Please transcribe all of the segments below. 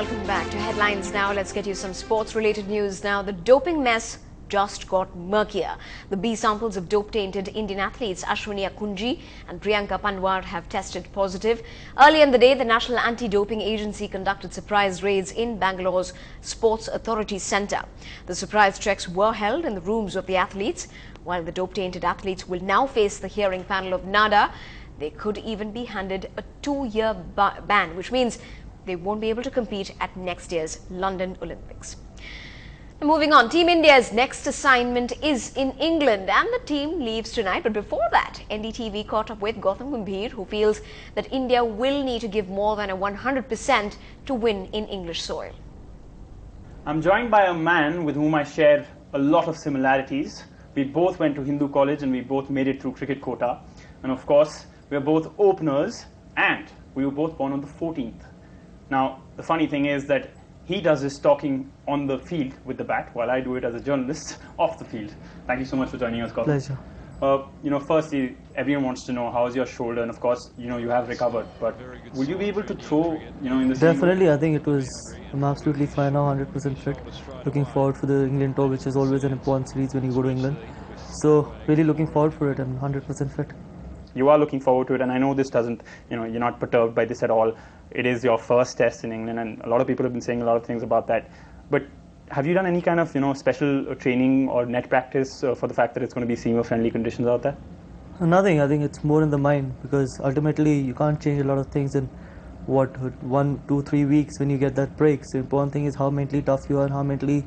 Welcome back to Headlines Now. Let's get you some sports-related news now. The doping mess just got murkier. The B samples of dope-tainted Indian athletes Ashwini Akunji and Priyanka Panwar have tested positive. Earlier in the day, the National Anti-Doping Agency conducted surprise raids in Bangalore's Sports Authority Centre. The surprise checks were held in the rooms of the athletes. While the dope-tainted athletes will now face the hearing panel of NADA, they could even be handed a 2-year ban, which means they won't be able to compete at next year's London Olympics. Moving on, Team India's next assignment is in England and the team leaves tonight. But before that, NDTV caught up with Gautam Gambhir, who feels that India will need to give more than a 100% to win in English soil. I'm joined by a man with whom I share a lot of similarities. We both went to Hindu college and we both made it through cricket quota. And of course, we are both openers and we were both born on the 14th. Now, the funny thing is that he does his talking on the field with the bat, while I do it as a journalist off the field. Thank you so much for joining us, Gautam. Pleasure. Firstly, everyone wants to know how's your shoulder, and of course, you have recovered. But will you be able to throw, in the Definitely, I think I'm absolutely fine now, 100% fit. Looking forward for the England tour, which is always an important series when you go to England. So, really looking forward for it. I'm 100% fit. You are looking forward to it, and I know this doesn't, you're not perturbed by this at all. It is your first test in England, and a lot of people have been saying a lot of things about that. But have you done any kind of, special training or net practice for the fact that it's going to be seamer-friendly conditions out there? Nothing. I think it's more in the mind, because ultimately you can't change a lot of things in 1, 2, 3 weeks when you get that break. So the important thing is how mentally tough you are and how mentally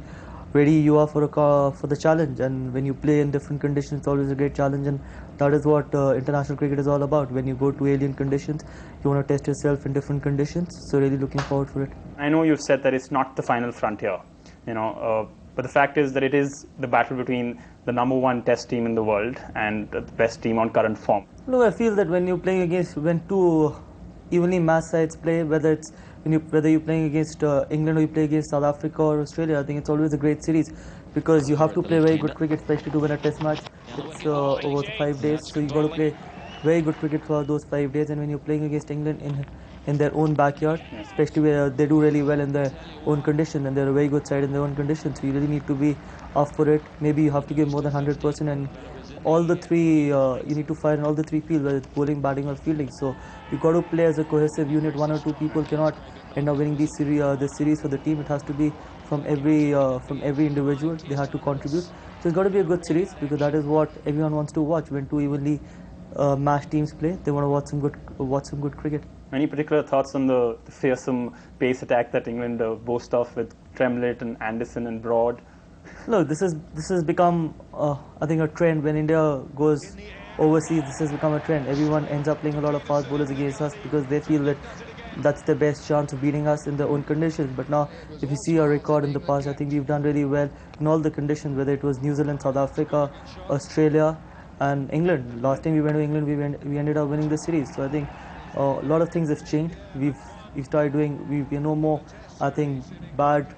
ready you are for the challenge. And when you play in different conditions, it's always a great challenge, and that is what international cricket is all about. When you go to alien conditions, you want to test yourself in different conditions. So really looking forward for it. I know you've said that it's not the final frontier, but the fact is that it is the battle between the #1 test team in the world and the best team on current form. Look, I feel that when you're playing against, when two evenly matched sides play, whether you're playing against England or you play against South Africa or Australia, I think it's always a great series, because you have to play very good cricket, especially to win a test match. It's over 5 days, so you've got to play very good cricket for those 5 days. And when you're playing against England in their own backyard, especially where they do really well in their own condition, and they're a very good side in their own condition, so you really need to be up for it. Maybe you have to give more than 100%, and all the three, you need to fire in all the three fields, whether it's bowling, batting or fielding. So you've got to play as a cohesive unit. 1 or 2 people cannot end up winning this series for the team. It has to be from every individual. They have to contribute. So it's got to be a good series, because that is what everyone wants to watch. When two evenly matched teams play, they want to watch some good cricket. Any particular thoughts on the fearsome pace attack that England boast of with Tremlett and Anderson and Broad? Look, this has become, I think, a trend. When India goes overseas, this has become a trend. Everyone ends up playing a lot of fast bowlers against us, because they feel that that's the best chance of beating us in their own conditions. But now, if you see our record in the past, I think we've done really well in all the conditions, whether it was New Zealand, South Africa, Australia and England. Last time we went to England, we ended up winning the series. So I think a lot of things have changed. We've started doing, we no more, I think, bad,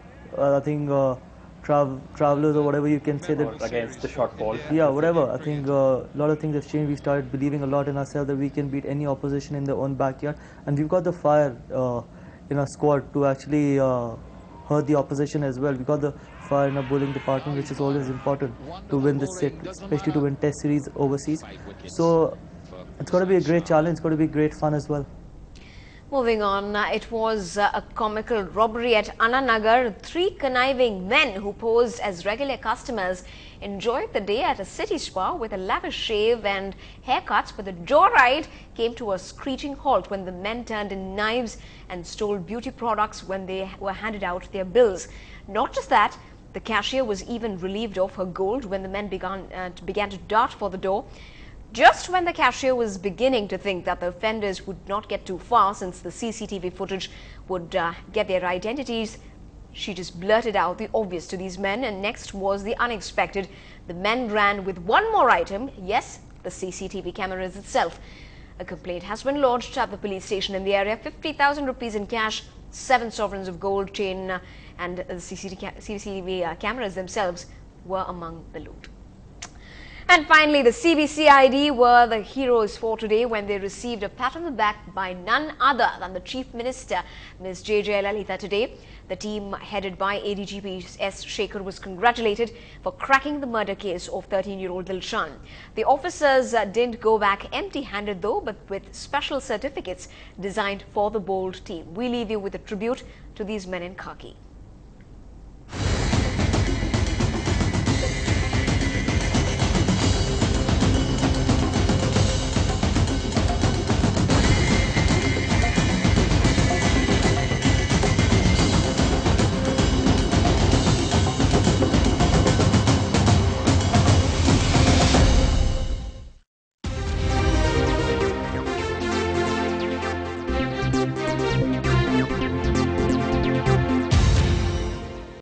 travelers or whatever you can say, that against the short ball. Yeah, whatever. I think a lot of things have changed. We started believing a lot in ourselves that we can beat any opposition in their own backyard, and we've got the fire in our squad to actually hurt the opposition as well. We got the fire in our bowling department, which is always important to win this set, especially to win test series overseas. So it's got to be a great challenge. It's got to be great fun as well. Moving on, it was a comical robbery at Ananagar. 3 conniving men who posed as regular customers enjoyed the day at a city spa with a lavish shave and haircuts, but the joyride came to a screeching halt when the men turned in knives and stole beauty products when they were handed out their bills. Not just that, the cashier was even relieved of her gold when the men began to dart for the door. Just when the cashier was beginning to think that the offenders would not get too far, since the CCTV footage would get their identities, she just blurted out the obvious to these men, and next was the unexpected. The men ran with one more item, yes, the CCTV cameras itself. A complaint has been lodged at the police station in the area. 50,000 rupees in cash, 7 sovereigns of gold chain and the CCTV cameras themselves were among the loot. And finally, the CBCID were the heroes for today when they received a pat on the back by none other than the Chief Minister, Ms. J.J. Lalita, today. The team headed by ADGP S. Shekhar was congratulated for cracking the murder case of 13-year-old Dilshan. The officers didn't go back empty-handed though, but with special certificates designed for the bold team. We leave you with a tribute to these men in khaki.